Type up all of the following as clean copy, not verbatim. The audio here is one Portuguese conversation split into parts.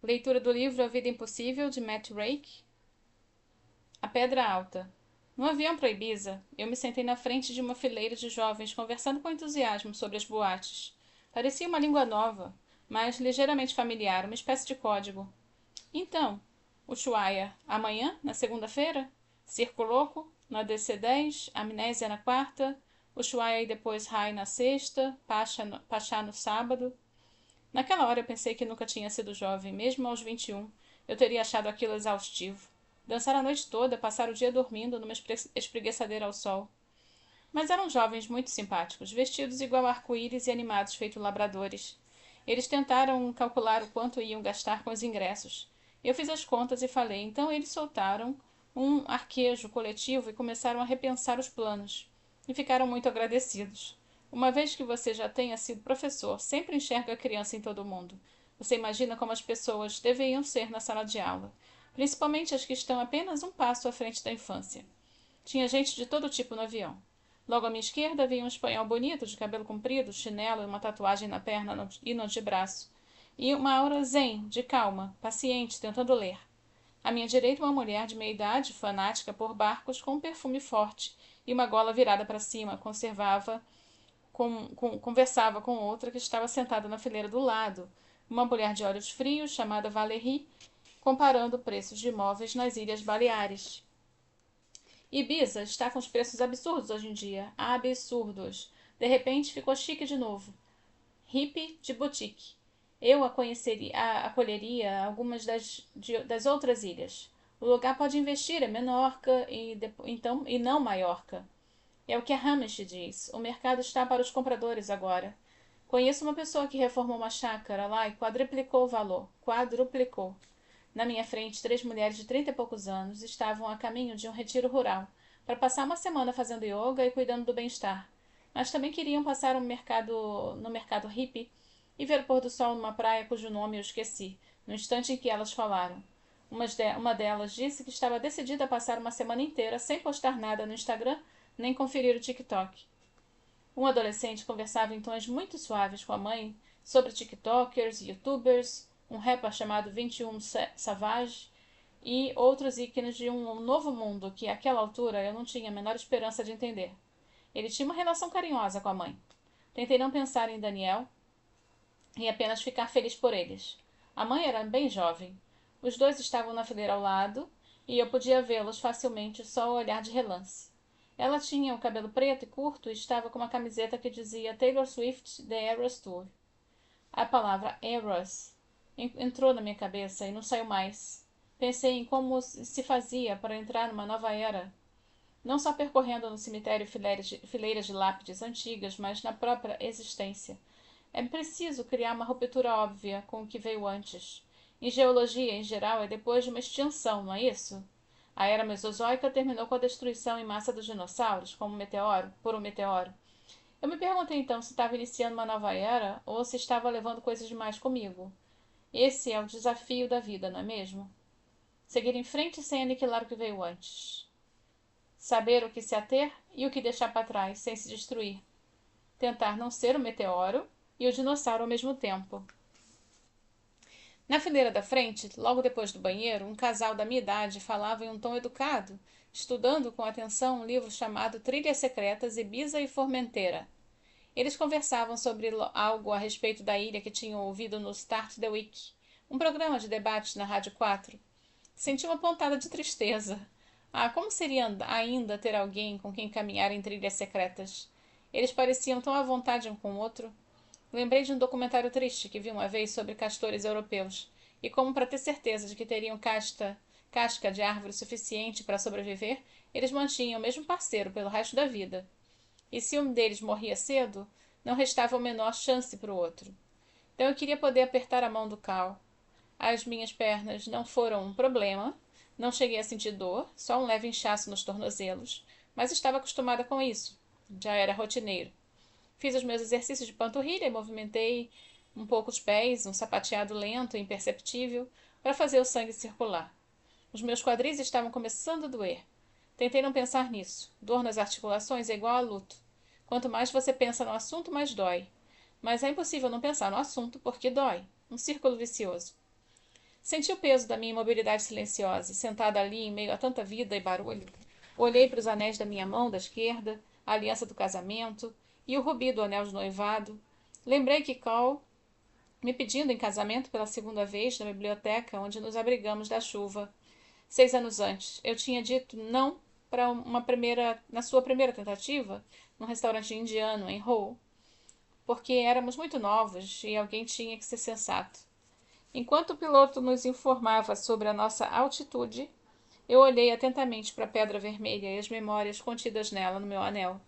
Leitura do livro A Vida Impossível, de Matt Rake. A Pedra Alta. No avião para Ibiza, eu me sentei na frente de uma fileira de jovens conversando com entusiasmo sobre as boates. Parecia uma língua nova, mas ligeiramente familiar, uma espécie de código. Então, Ushuaia, amanhã, na segunda-feira? Circo Louco, na DC-10, Amnésia na quarta, Ushuaia e depois Rai na sexta, Pachá no sábado. Naquela hora eu pensei que nunca tinha sido jovem, mesmo aos 21. Eu teria achado aquilo exaustivo. Dançar a noite toda, passar o dia dormindo numa espreguiçadeira ao sol. Mas eram jovens muito simpáticos, vestidos igual arco-íris e animados feito labradores. Eles tentaram calcular o quanto iam gastar com os ingressos. Eu fiz as contas e falei, então eles soltaram um arquejo coletivo e começaram a repensar os planos. E ficaram muito agradecidos. Uma vez que você já tenha sido professor, sempre enxerga a criança em todo mundo. Você imagina como as pessoas deveriam ser na sala de aula, principalmente as que estão apenas um passo à frente da infância. Tinha gente de todo tipo no avião. Logo à minha esquerda havia um espanhol bonito, de cabelo comprido, chinelo e uma tatuagem na perna e no antebraço. E uma aura zen, de calma, paciente, tentando ler. À minha direita, uma mulher de meia idade, fanática por barcos, com um perfume forte e uma gola virada para cima, conversava com outra que estava sentada na fileira do lado, uma mulher de olhos frios, chamada Valérie, comparando preços de imóveis nas Ilhas Baleares. Ibiza está com os preços absurdos hoje em dia. Absurdos. De repente ficou chique de novo. Hippie de boutique. Eu acolheria algumas das outras ilhas. O lugar pode investir, é Menorca e não Maiorca. É o que a Hamish diz. O mercado está para os compradores agora. Conheço uma pessoa que reformou uma chácara lá e quadruplicou o valor. Quadruplicou. Na minha frente, 3 mulheres de 30 e poucos anos estavam a caminho de um retiro rural, para passar uma semana fazendo yoga e cuidando do bem-estar. Mas também queriam passar no mercado hippie e ver o pôr do sol numa praia cujo nome eu esqueci, no instante em que elas falaram. Uma delas disse que estava decidida a passar uma semana inteira sem postar nada no Instagram nem conferir o TikTok. Um adolescente conversava em tons muito suaves com a mãe sobre TikTokers, YouTubers, um rapper chamado 21 Savage e outros ícones de um novo mundo que, àquela altura, eu não tinha a menor esperança de entender. Ele tinha uma relação carinhosa com a mãe. Tentei não pensar em Daniel e apenas ficar feliz por eles. A mãe era bem jovem. Os dois estavam na fileira ao lado e eu podia vê-los facilmente só ao olhar de relance. Ela tinha o cabelo preto e curto e estava com uma camiseta que dizia Taylor Swift The Eras Tour. A palavra Eras entrou na minha cabeça e não saiu mais. Pensei em como se fazia para entrar numa nova era, não só percorrendo no cemitério fileiras de lápides antigas, mas na própria existência. É preciso criar uma ruptura óbvia com o que veio antes. Em geologia, em geral, é depois de uma extinção, não é isso? A era mesozoica terminou com a destruição em massa dos dinossauros, por um meteoro. Eu me perguntei então se estava iniciando uma nova era ou se estava levando coisas demais comigo. Esse é o desafio da vida, não é mesmo? Seguir em frente sem aniquilar o que veio antes. Saber o que se ater e o que deixar para trás, sem se destruir. Tentar não ser o meteoro e o dinossauro ao mesmo tempo. Na fileira da frente, logo depois do banheiro, um casal da minha idade falava em um tom educado, estudando com atenção um livro chamado Trilhas Secretas Ibiza e Formentera. Eles conversavam sobre algo a respeito da ilha que tinham ouvido no Start the Week, um programa de debates na Rádio 4. Senti uma pontada de tristeza. Como seria ainda ter alguém com quem caminhar em trilhas secretas? Eles pareciam tão à vontade um com o outro. Lembrei de um documentário triste que vi uma vez sobre castores europeus, e como para ter certeza de que teriam casca de árvore suficiente para sobreviver, eles mantinham o mesmo parceiro pelo resto da vida. E se um deles morria cedo, não restava a menor chance para o outro. Então eu queria poder apertar a mão do Cal. As minhas pernas não foram um problema, não cheguei a sentir dor, só um leve inchaço nos tornozelos, mas estava acostumada com isso. Já era rotineiro. Fiz os meus exercícios de panturrilha e movimentei um pouco os pés, um sapateado lento e imperceptível, para fazer o sangue circular. Os meus quadris estavam começando a doer. Tentei não pensar nisso. Dor nas articulações é igual a luto. Quanto mais você pensa no assunto, mais dói. Mas é impossível não pensar no assunto porque dói. Um círculo vicioso. Senti o peso da minha imobilidade silenciosa, sentada ali em meio a tanta vida e barulho. Olhei para os anéis da minha mão da esquerda, a aliança do casamento e o rubi do anel de noivado. Lembrei que Cole me pedindo em casamento pela segunda vez na biblioteca onde nos abrigamos da chuva. 6 anos antes, eu tinha dito não para na sua primeira tentativa, num restaurante indiano em Hull, porque éramos muito novos e alguém tinha que ser sensato. Enquanto o piloto nos informava sobre a nossa altitude, eu olhei atentamente para a pedra vermelha e as memórias contidas nela no meu anel.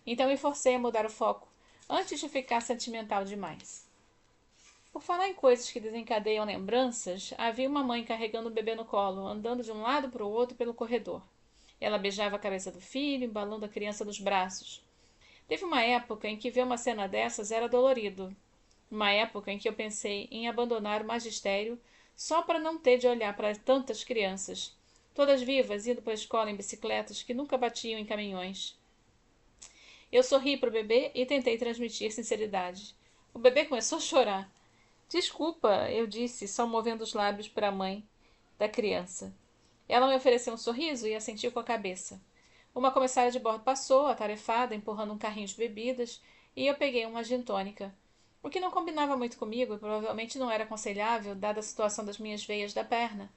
Então me forcei a mudar o foco, antes de ficar sentimental demais. Por falar em coisas que desencadeiam lembranças, havia uma mãe carregando o bebê no colo, andando de um lado para o outro pelo corredor. Ela beijava a cabeça do filho, embalando a criança nos braços. Teve uma época em que ver uma cena dessas era dolorido. Uma época em que eu pensei em abandonar o magistério só para não ter de olhar para tantas crianças, todas vivas, indo para a escola em bicicletas que nunca batiam em caminhões. Eu sorri para o bebê e tentei transmitir sinceridade. O bebê começou a chorar. Desculpa, eu disse, só movendo os lábios para a mãe da criança. Ela me ofereceu um sorriso e assentiu com a cabeça. Uma comissária de bordo passou, atarefada, empurrando um carrinho de bebidas, e eu peguei uma gin tônica. O que não combinava muito comigo e provavelmente não era aconselhável, dada a situação das minhas veias da perna.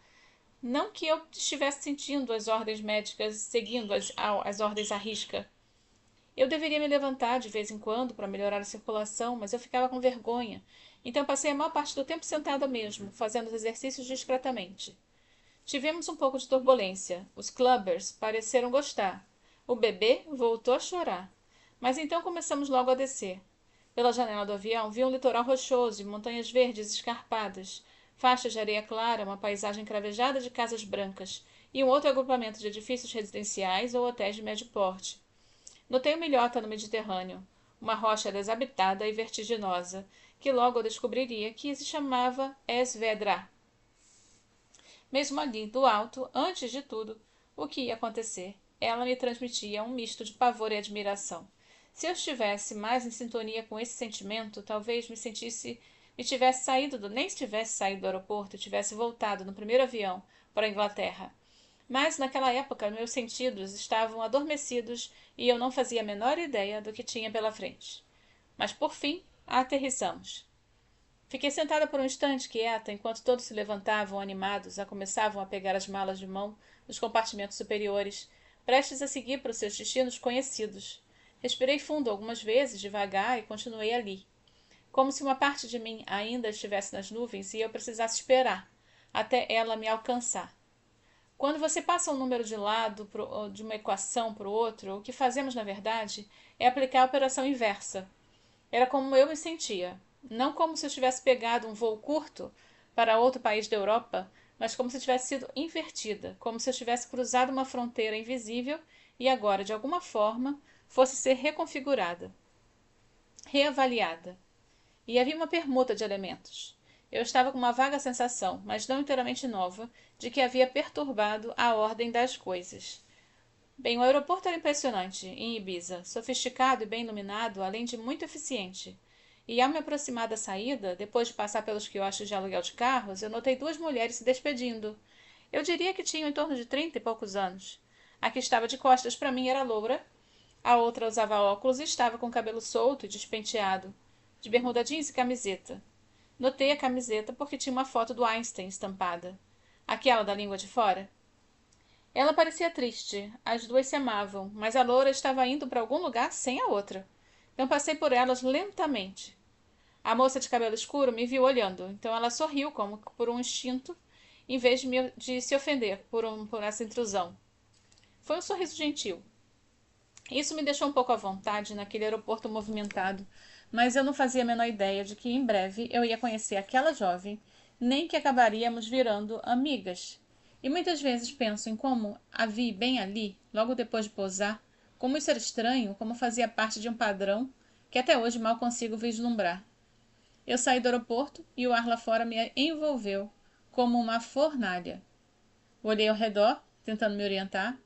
Não que eu estivesse sentindo as ordens médicas, seguindo as ordens à risca. Eu deveria me levantar de vez em quando para melhorar a circulação, mas eu ficava com vergonha, então passei a maior parte do tempo sentada mesmo, fazendo os exercícios discretamente. Tivemos um pouco de turbulência. Os clubbers pareceram gostar. O bebê voltou a chorar. Mas então começamos logo a descer. Pela janela do avião vi um litoral rochoso e montanhas verdes escarpadas, faixas de areia clara, uma paisagem cravejada de casas brancas e um outro agrupamento de edifícios residenciais ou hotéis de médio porte. Notei uma ilhota no Mediterrâneo, uma rocha desabitada e vertiginosa, que logo eu descobriria que se chamava Esvedra. Mesmo ali, do alto, antes de tudo, o que ia acontecer, ela me transmitia um misto de pavor e admiração. Se eu estivesse mais em sintonia com esse sentimento, talvez nem tivesse saído do aeroporto e tivesse voltado no primeiro avião para a Inglaterra. Mas naquela época meus sentidos estavam adormecidos e eu não fazia a menor ideia do que tinha pela frente. Mas por fim, aterrissamos. Fiquei sentada por um instante, quieta, enquanto todos se levantavam, animados, começavam a pegar as malas de mão nos compartimentos superiores, prestes a seguir para os seus destinos conhecidos. Respirei fundo algumas vezes, devagar, e continuei ali, como se uma parte de mim ainda estivesse nas nuvens e eu precisasse esperar até ela me alcançar. Quando você passa um número de lado de uma equação para o outro, o que fazemos, na verdade, é aplicar a operação inversa. Era como eu me sentia. Não como se eu tivesse pegado um voo curto para outro país da Europa, mas como se tivesse sido invertida, como se eu tivesse cruzado uma fronteira invisível e agora, de alguma forma, fosse ser reconfigurada, reavaliada. E havia uma permuta de elementos. Eu estava com uma vaga sensação, mas não inteiramente nova, de que havia perturbado a ordem das coisas. Bem, o aeroporto era impressionante, em Ibiza, sofisticado e bem iluminado, além de muito eficiente. E ao me aproximar da saída, depois de passar pelos quiosques de aluguel de carros, eu notei 2 mulheres se despedindo. Eu diria que tinham em torno de 30 e poucos anos. A que estava de costas para mim era loura, a outra usava óculos e estava com o cabelo solto e despenteado, de bermuda jeans e camiseta. Notei a camiseta porque tinha uma foto do Einstein estampada. Aquela da língua de fora. Ela parecia triste. As duas se amavam, mas a loura estava indo para algum lugar sem a outra. Então passei por elas lentamente. A moça de cabelo escuro me viu olhando, então ela sorriu como por um instinto, em vez de se ofender por essa intrusão. Foi um sorriso gentil. Isso me deixou um pouco à vontade naquele aeroporto movimentado, mas eu não fazia a menor ideia de que em breve eu ia conhecer aquela jovem, nem que acabaríamos virando amigas. E muitas vezes penso em como a vi bem ali, logo depois de pousar, como isso era estranho, como fazia parte de um padrão que até hoje mal consigo vislumbrar. Eu saí do aeroporto e o ar lá fora me envolveu como uma fornalha. Olhei ao redor, tentando me orientar.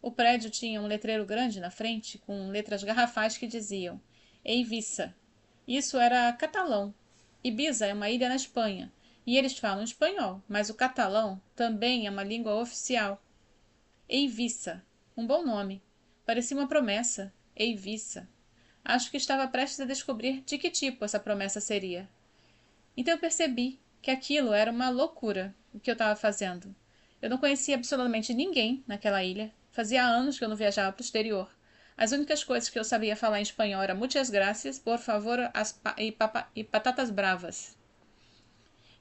O prédio tinha um letreiro grande na frente, com letras garrafais que diziam Eivissa. Isso era catalão. Ibiza é uma ilha na Espanha, E eles falam espanhol, mas o catalão também é uma língua oficial. Eivissa. Um bom nome. Parecia uma promessa. Eivissa. Acho que estava prestes a descobrir de que tipo essa promessa seria. Então eu percebi que aquilo era uma loucura, o que eu estava fazendo. Eu não conhecia absolutamente ninguém naquela ilha. Fazia anos que eu não viajava para o exterior. As únicas coisas que eu sabia falar em espanhol eram muitas gracias, por favor e patatas bravas.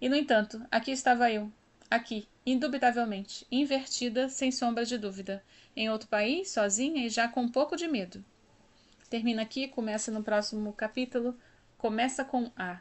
E, no entanto, aqui estava eu. Aqui, indubitavelmente, invertida, sem sombra de dúvida. Em outro país, sozinha e já com um pouco de medo. Termina aqui, começa no próximo capítulo. Começa com A.